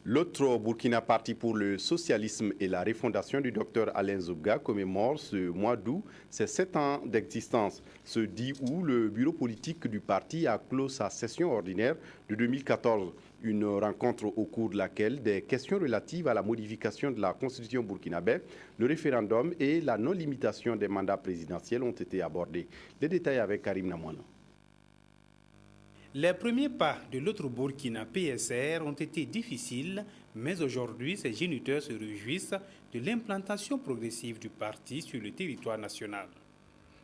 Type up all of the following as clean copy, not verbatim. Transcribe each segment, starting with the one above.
L'autre Burkina Parti pour le socialisme et la refondation du docteur Alain Zoubga commémore ce mois d'août ses 7 ans d'existence. Ce 10 août, le bureau politique du parti a clos sa session ordinaire de 2014. Une rencontre au cours de laquelle des questions relatives à la modification de la constitution burkinabé, le référendum et la non-limitation des mandats présidentiels ont été abordés. Les détails avec Karim Namouana. Les premiers pas de l'autre Burkina PSR ont été difficiles, mais aujourd'hui, ces géniteurs se réjouissent de l'implantation progressive du parti sur le territoire national.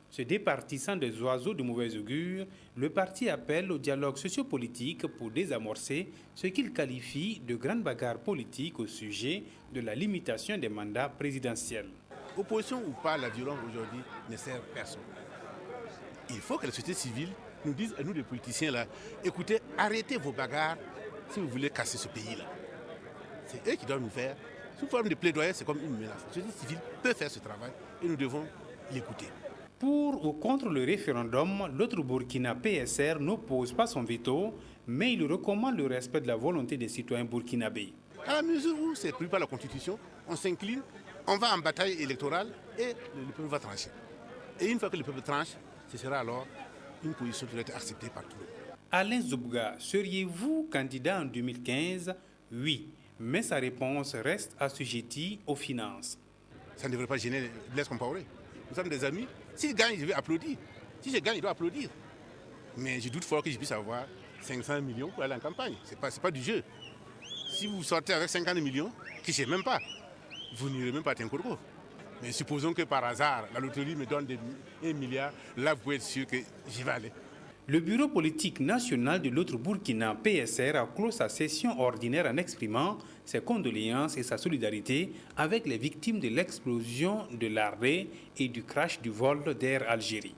Se départissant des oiseaux de mauvais augure, le parti appelle au dialogue sociopolitique pour désamorcer ce qu'il qualifie de grande bagarre politique au sujet de la limitation des mandats présidentiels. Opposition ou pas, la violence aujourd'hui ne sert personne. Il faut que la société civile nous dise à nous les politiciens là, écoutez, arrêtez vos bagarres si vous voulez casser ce pays là. C'est eux qui doivent nous faire. Sous forme de plaidoyer, c'est comme une menace. La société civile peut faire ce travail et nous devons l'écouter. Pour ou contre le référendum, l'autre Burkina PSR n'oppose pas son veto, mais il recommande le respect de la volonté des citoyens burkinabés. À la mesure où c'est prévu par la Constitution, on s'incline, on va en bataille électorale et le peuple va trancher. Et une fois que le peuple tranche, ce sera alors une position qui doit être acceptée par tout le monde. Alain Zoubga, seriez-vous candidat en 2015? Oui, mais sa réponse reste assujettie aux finances. Ça ne devrait pas gêner Blaise Compaoré. Nous sommes des amis. S'il gagne, je vais applaudir. Si je gagne, il doit applaudir. Mais je doute fort que je puisse avoir 500 millions pour aller en campagne. Ce n'est pas du jeu. Si vous sortez avec 50 millions, que je ne sais même pas, vous n'irez même pas à Tinkourko. Mais supposons que par hasard, la loterie me donne 1 milliard, là vous pouvez être sûr que j'y vais aller. Le bureau politique national de l'autre Burkina PSR a clos sa session ordinaire en exprimant ses condoléances et sa solidarité avec les victimes de l'explosion de l'arrêt et du crash du vol d'Air Algérie.